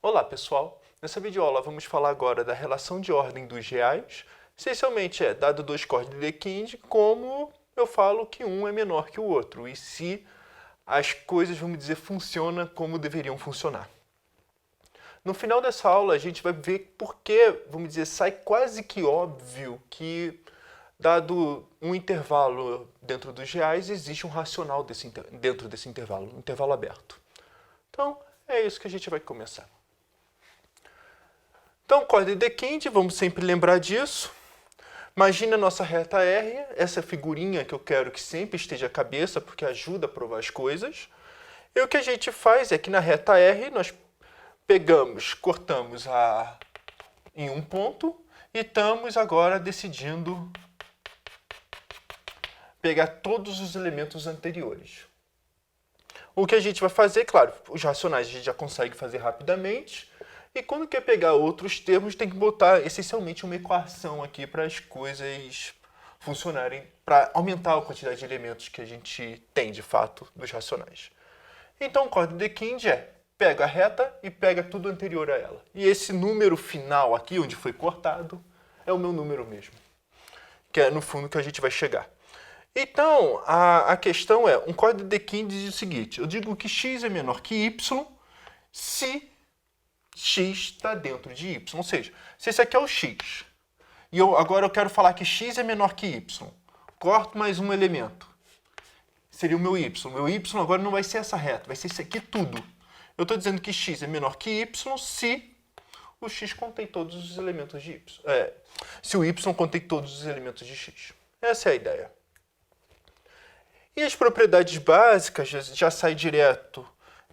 Olá pessoal, nessa videoaula vamos falar agora da relação de ordem dos reais. Essencialmente dado dois cores de Dedekind, como eu falo que um é menor que o outro, e se as coisas, vamos dizer, funcionam como deveriam funcionar. No final dessa aula a gente vai ver porque, vamos dizer, sai quase que óbvio que, dado um intervalo dentro dos reais, existe um racional dentro desse intervalo, um intervalo aberto. Então, é isso que a gente vai começar. Então, corda de Dedekind, vamos sempre lembrar disso. Imagina a nossa reta R, essa figurinha que eu quero que sempre esteja a cabeça, porque ajuda a provar as coisas. E o que a gente faz é que na reta R nós cortamos em um ponto e estamos agora decidindo pegar todos os elementos anteriores. O que a gente vai fazer, claro, os racionais a gente já consegue fazer rapidamente. E quando quer pegar outros termos, tem que botar essencialmente uma equação aqui para as coisas funcionarem, para aumentar a quantidade de elementos que a gente tem, de fato, dos racionais. Então, o código de Dedekind pega a reta e pega tudo anterior a ela. E esse número final aqui, onde foi cortado, é o meu número mesmo, que é no fundo que a gente vai chegar. Então, a questão é, um código de Dedekind diz o seguinte: eu digo que x é menor que y se x está dentro de y. Ou seja, se esse aqui é o x, e agora eu quero falar que x é menor que y, corto mais um elemento, seria o meu y. Meu y agora não vai ser essa reta, vai ser isso aqui tudo. Eu estou dizendo que x é menor que y se o x contém todos os elementos de y. Se o y contém todos os elementos de x. Essa é a ideia. E as propriedades básicas já sai direto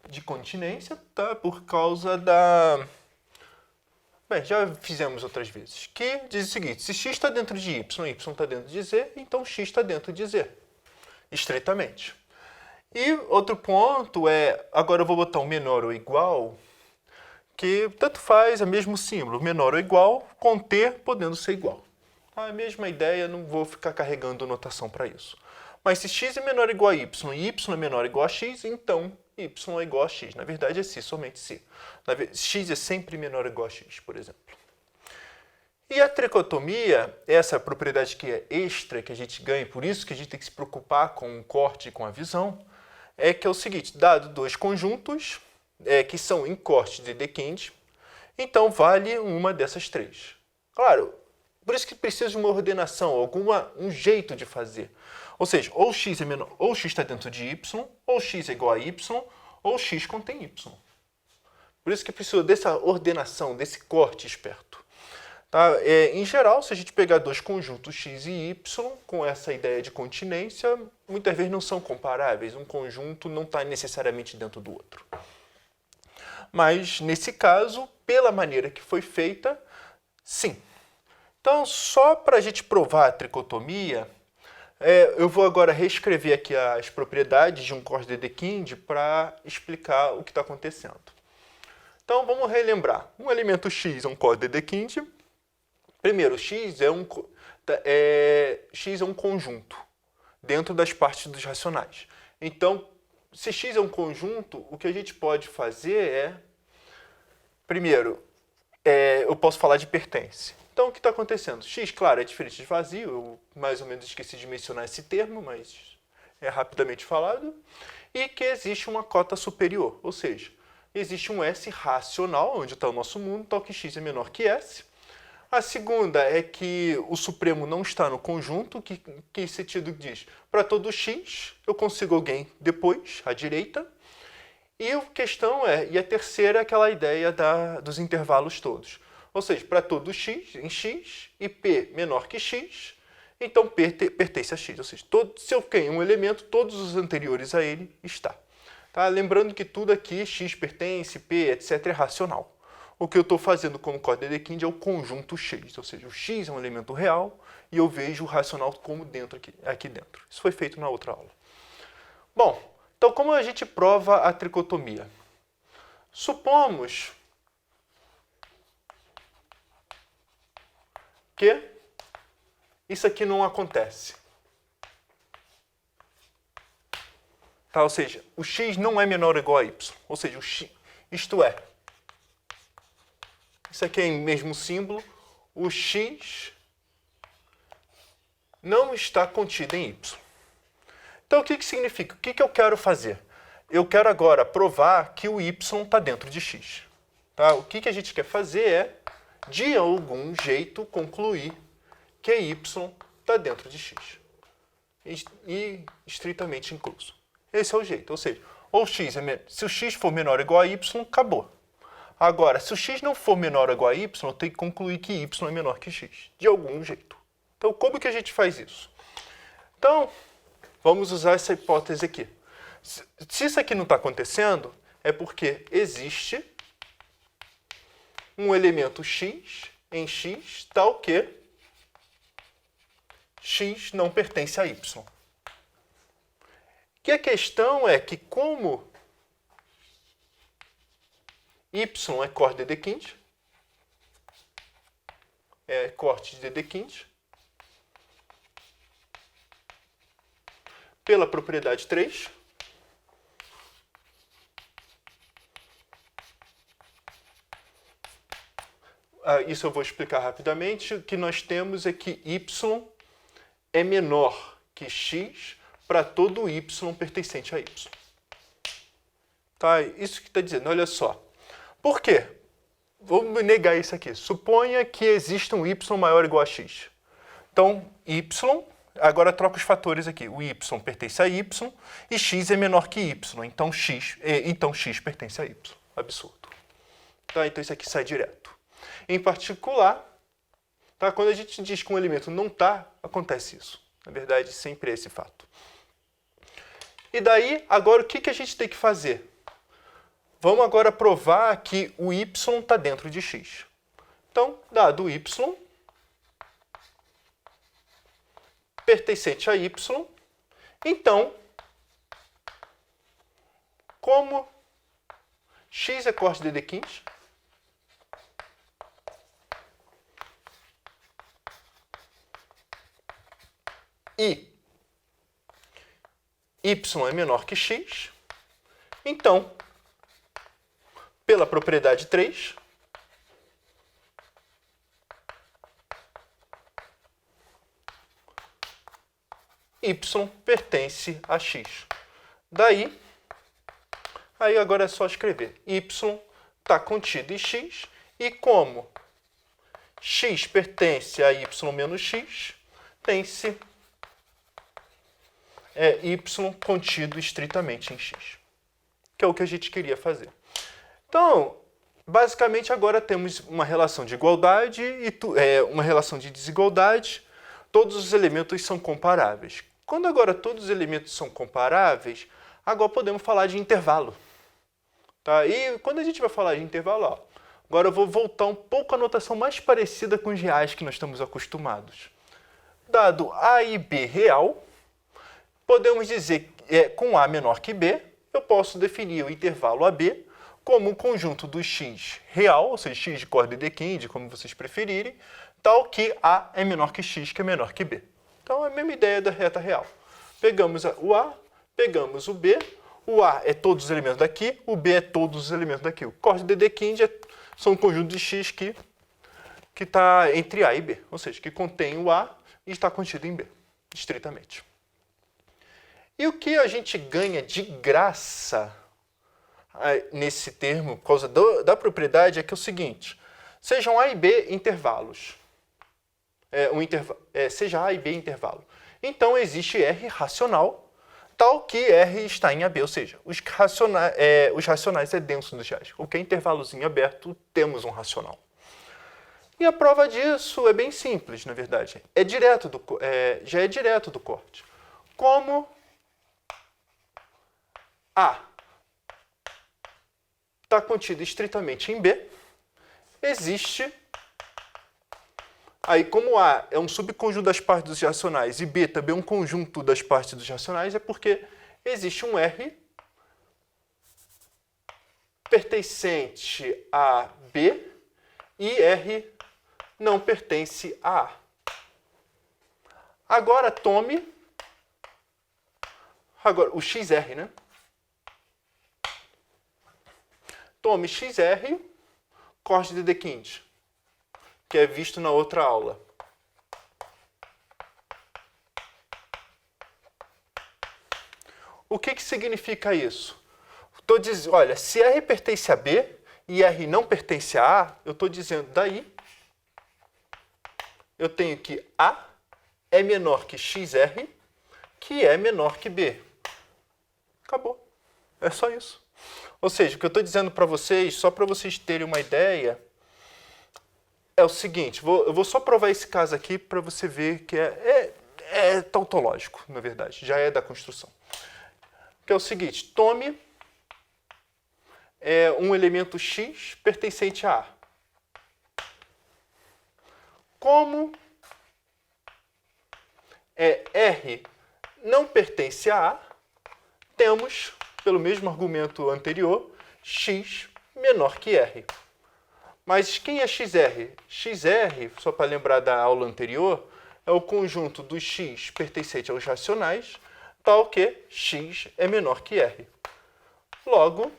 de continência, tá? Por causa da... Bem, já fizemos outras vezes. Que diz o seguinte: se x está dentro de y está dentro de z, então x está dentro de z. Estreitamente. E outro ponto agora eu vou botar um menor ou igual, que tanto faz, é o mesmo símbolo, menor ou igual, com t podendo ser igual. A mesma ideia, não vou ficar carregando notação para isso. Mas se x é menor ou igual a y e y é menor ou igual a x, então y é igual a x. Na verdade é se, somente se. X é sempre menor ou igual a x, por exemplo. E a tricotomia, essa propriedade que é extra, que a gente ganha, por isso que a gente tem que se preocupar com o corte e com a visão, é que é o seguinte: dado dois conjuntos que são em corte de Dedekind, então vale uma dessas três. Claro, por isso que precisa de uma ordenação, um jeito de fazer. Ou seja, ou x é menor, ou x está dentro de y, ou x é igual a y, ou x contém y. Por isso que precisa dessa ordenação, desse corte esperto. Tá? Em geral, se a gente pegar dois conjuntos x e y, com essa ideia de continência, muitas vezes não são comparáveis. Um conjunto não está necessariamente dentro do outro. Mas, nesse caso, pela maneira que foi feita, sim. Então, só para a gente provar a tricotomia, eu vou agora reescrever aqui as propriedades de um código de Dedekind para explicar o que está acontecendo. Então, vamos relembrar. Um elemento x é um código de Dedekind. Primeiro, x é um conjunto dentro das partes dos racionais. Então, se x é um conjunto, o que a gente pode fazer primeiro, eu posso falar de pertence. Então, o que está acontecendo? X, claro, é diferente de vazio. Eu mais ou menos esqueci de mencionar esse termo, mas é rapidamente falado. E que existe uma cota superior, ou seja, existe um S racional, onde está o nosso mundo, tal que x é menor que S. A segunda é que o supremo não está no conjunto, que esse sentido diz, para todo x, eu consigo alguém depois, à direita. E a questão e a terceira é aquela ideia dos intervalos todos. Ou seja, para todo x, em x, e p menor que x, então p pertence a x. Ou seja, se eu tenho um elemento, todos os anteriores a ele está. Tá? Lembrando que tudo aqui, x pertence, p, etc., é racional. O que eu estou fazendo como código de Dedekind é o conjunto x. Ou seja, o x é um elemento real e eu vejo o racional como aqui dentro. Isso foi feito na outra aula. Bom, então como a gente prova a tricotomia? Supomos que isso aqui não acontece. Tá? Ou seja, o x não é menor ou igual a y. Ou seja, isto é, isso aqui é o mesmo símbolo, o x não está contido em y. Então, o que significa? O que eu quero fazer? Eu quero agora provar que o y está dentro de x. Tá? O que a gente quer fazer é, de algum jeito, concluir que y está dentro de x. E estritamente incluso. Esse é o jeito. Ou seja, ou x se o x for menor ou igual a y, acabou. Agora, se o x não for menor ou igual a y, eu tenho que concluir que y é menor que x. De algum jeito. Então, como que a gente faz isso? Então, vamos usar essa hipótese aqui. Se isso aqui não está acontecendo, é porque existe um elemento x em x tal que x não pertence a y. Que a questão é que como y é corte de Dedekind, é corte de Dedekind, pela propriedade 3, isso eu vou explicar rapidamente. O que nós temos é que y é menor que x para todo y pertencente a y. Tá? Isso que está dizendo, olha só. Por quê? Vamos negar isso aqui. Suponha que exista um y maior ou igual a x. Então, y, agora troca os fatores aqui. O y pertence a y e x é menor que y. Então, x pertence a y. Absurdo. Tá? Então, isso aqui sai direto. Em particular, tá? Quando a gente diz que um elemento não está, acontece isso. Na verdade, sempre é esse fato. E daí, agora, o que a gente tem que fazer? Vamos agora provar que o y está dentro de x. Então, dado y pertencente a y, então, como x é corte de Dedekind, e y é menor que x, então, pela propriedade 3, y pertence a x. Daí, aí agora é só escrever. Y está contido em x, e como x pertence a y menos x, tem-se y contido estritamente em x, que é o que a gente queria fazer. Então, basicamente agora temos uma relação de igualdade e uma relação de desigualdade. Todos os elementos são comparáveis. Quando agora todos os elementos são comparáveis, agora podemos falar de intervalo. Tá? E quando a gente vai falar de intervalo, ó, agora eu vou voltar um pouco à notação mais parecida com os reais que nós estamos acostumados. Dado A e B real, podemos dizer que com A menor que B, eu posso definir o intervalo AB como um conjunto do x real, ou seja, x de corte de Dedekind, como vocês preferirem, tal que A é menor que x, que é menor que B. Então, é a mesma ideia da reta real. Pegamos o A, pegamos o B, o A é todos os elementos daqui, o B é todos os elementos daqui. O corte de Dedekind são um conjunto de x que está entre A e B, ou seja, que contém o A e está contido em B, estritamente. E o que a gente ganha de graça nesse termo, por causa da propriedade, é que é o seguinte: sejam A e B intervalos. Seja A e B intervalo. Então, existe R racional, tal que R está em AB, ou seja, os racionais é denso dos reais. Qualquer intervalozinho aberto, temos um racional. E a prova disso é bem simples, na verdade. Já é direto do corte. Como A está contido estritamente em B, existe, aí como A é um subconjunto das partes dos racionais e B também é um conjunto das partes dos racionais, é porque existe um R pertencente a B e R não pertence a A. Agora tome o XR, né? Tome XR, corte de Dedekind. que é visto na outra aula. O que significa isso? Estou dizendo, olha, se R pertence a B e R não pertence a A, eu estou dizendo daí, eu tenho que A é menor que XR, que é menor que B. Acabou. É só isso. Ou seja, o que eu estou dizendo para vocês, só para vocês terem uma ideia, é o seguinte, eu vou só provar esse caso aqui para você ver que é tautológico, na verdade, já é da construção. Que é o seguinte, tome um elemento X pertencente a A. Como R não pertence a A, temos, pelo mesmo argumento anterior, X menor que R. Mas quem é XR? XR, só para lembrar da aula anterior, é o conjunto dos X pertencente aos racionais, tal que X é menor que R. Logo,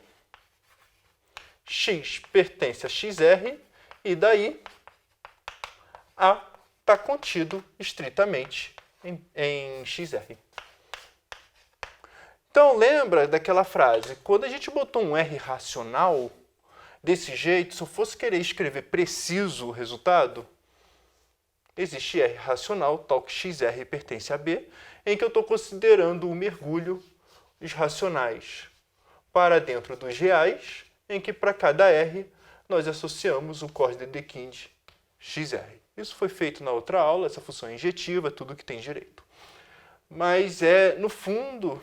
X pertence a XR e daí A está contido estritamente em XR. Então, lembra daquela frase? Quando a gente botou um R racional, desse jeito, se eu fosse querer escrever preciso o resultado, existe R racional, tal que XR pertence a B, em que eu estou considerando o mergulho, os racionais, para dentro dos reais, em que para cada R nós associamos o cos de Dedekind XR. Isso foi feito na outra aula, essa função é injetiva, tudo que tem direito. Mas no fundo,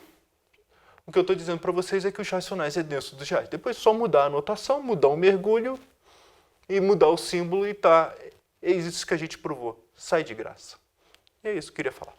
o que eu estou dizendo para vocês é que os racionais é dentro dos reais. Depois é só mudar a notação, mudar o mergulho e mudar o símbolo e tá. É isso que a gente provou. Sai de graça. E é isso que eu queria falar.